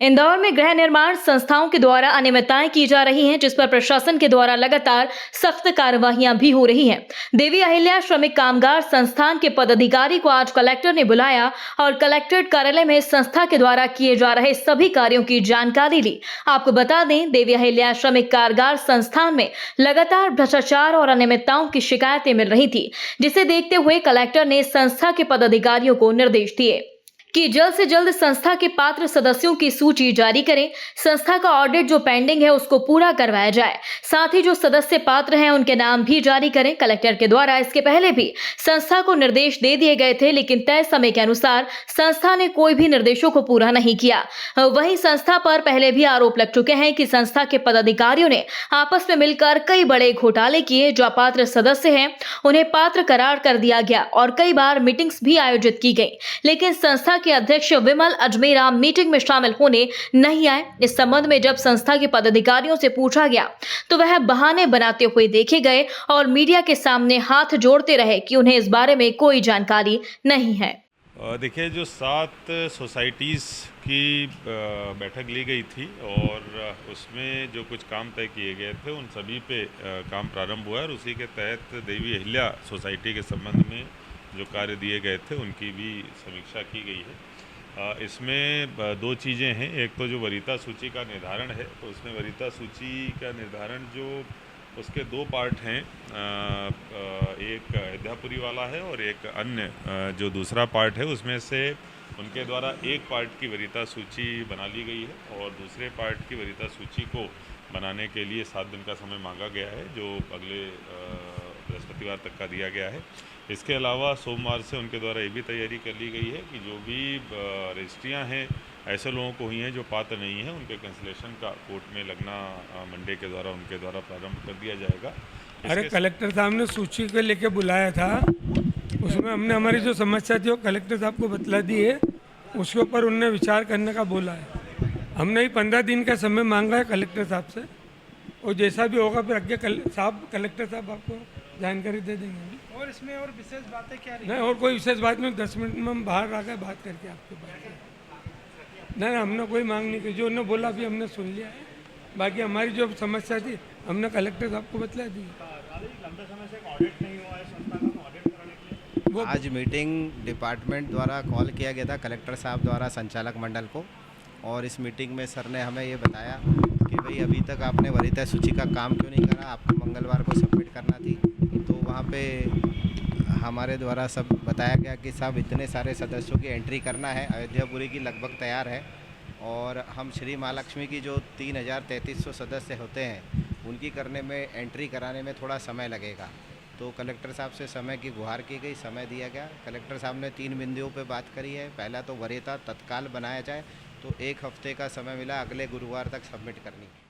इंदौर में गृह निर्माण संस्थाओं के द्वारा अनियमितताएं की जा रही हैं, जिस पर प्रशासन के द्वारा लगातार सख्त कार्रवाइयां भी हो रही हैं। देवी अहिल्या श्रमिक कामगार संस्थान के पदाधिकारी को आज कलेक्टर ने बुलाया और कलेक्ट्रेट कार्यालय में संस्था के द्वारा किए जा रहे सभी कार्यों की जानकारी ली। आपको बता दें, देवी अहिल्या श्रमिक कामगार संस्थान में लगातार भ्रष्टाचार और अनियमितताओं की शिकायतें मिल रही थी, जिसे देखते हुए कलेक्टर ने संस्था के पदाधिकारियों को निर्देश दिए कि जल्द से जल्द संस्था के पात्र सदस्यों की सूची जारी करें। संस्था का ऑडिट जो पेंडिंग है उसको पूरा करवाया जाए, साथ ही जो सदस्य पात्र हैं उनके नाम भी जारी करें। कलेक्टर के द्वारा इसके पहले भी संस्था को निर्देश दे दिए गए थे, लेकिन तय समय के अनुसार संस्था ने कोई भी निर्देशों को पूरा नहीं किया। वहीं संस्था पर पहले भी आरोप लग चुके हैं कि संस्था के पदाधिकारियों ने आपस में मिलकर कई बड़े घोटाले किए। जो अपात्र सदस्य हैं उन्हें पात्र करार कर दिया गया और कई बार मीटिंग्स भी आयोजित की गई, लेकिन संस्था के अध्यक्ष विमल अजमेरा मीटिंग में शामिल होने नहीं आए। इस संबंध में जब संस्था के पदाधिकारियों से पूछा गया तो वह बहाने बनाते हुए देखे गए और मीडिया के सामने हाथ जोड़ते रहे कि उन्हें इस बारे में कोई जानकारी नहीं है। देखिए, जो 7 सोसाइटीज़ की बैठक ली गई थी और उसमें जो कुछ काम तय किए गए थे उन सभी पे काम प्रारंभ हुआ है और उसी के तहत देवी अहिल्या सोसाइटी के संबंध में जो कार्य दिए गए थे उनकी भी समीक्षा की गई है। इसमें 2 चीज़ें हैं। एक तो जो वरीयता सूची का निर्धारण है, तो उसमें वरीयता सूची का निर्धारण जो उसके 2 पार्ट हैं, एक अयोध्यापुरी वाला है और एक अन्य जो दूसरा पार्ट है, उसमें से उनके द्वारा एक पार्ट की वरीयता सूची बना ली गई है और दूसरे पार्ट की वरीयता सूची को बनाने के लिए 7 दिन का समय मांगा गया है, जो अगले बृहस्पतिवार तक का दिया गया है। इसके अलावा सोमवार से उनके द्वारा ये भी तैयारी कर ली गई है कि जो भी रजिस्ट्रियाँ हैं ऐसे लोगों को हुई हैं जो पात्र नहीं हैं, उनके कैंसिलेशन का कोर्ट में लगना मंडे के द्वारा उनके द्वारा प्रारंभ कर दिया जाएगा। अरे कलेक्टर साहब ने सूची को लेके बुलाया था, उसमें हमने हमारी जो समस्या थी वो कलेक्टर साहब को बतला दी है, उसके ऊपर उनने विचार करने का बोला है। हमने ही 15 दिन का समय मांगा है कलेक्टर साहब से, और जैसा भी होगा फिर आगे कलेक्टर साहब आपको जानकारी दे देंगे। और इसमें और विशेष बातें क्या रही? नहीं, और कोई विशेष बात नहीं, 10 मिनट में हम बाहर आकर बात करके आपके पास। नहीं, हमने कोई मांग नहीं की, जो उन्होंने बोला भी हमने सुन लिया है। बाकी हमारी जो समस्या थी हमने कलेक्टर साहब को बतला दी। लंबे समय से ऑडिट नहीं हुआ है संस्था का, ऑडिट कराने के लिए आज मीटिंग डिपार्टमेंट द्वारा कॉल किया गया था कलेक्टर साहब द्वारा संचालक मंडल को, और इस मीटिंग में सर ने हमें ये बताया कि भाई अभी तक आपने वरीयता सूची का काम क्यों नहीं करा, आपको मंगलवार को सबमिट करना थी। तो वहाँ पे हमारे द्वारा सब बताया गया कि साहब इतने सारे सदस्यों की एंट्री करना है, अयोध्यापुरी की लगभग तैयार है और हम श्री महालक्ष्मी की जो 3300 सदस्य होते हैं उनकी करने में एंट्री कराने में थोड़ा समय लगेगा। तो कलेक्टर साहब से समय की गुहार की गई, समय दिया गया। कलेक्टर साहब ने 3 बिंदुओं पे बात करी है। पहला तो वरीयता तत्काल बनाया जाए, तो 1 हफ्ते का समय मिला, अगले गुरुवार तक सबमिट करनी है।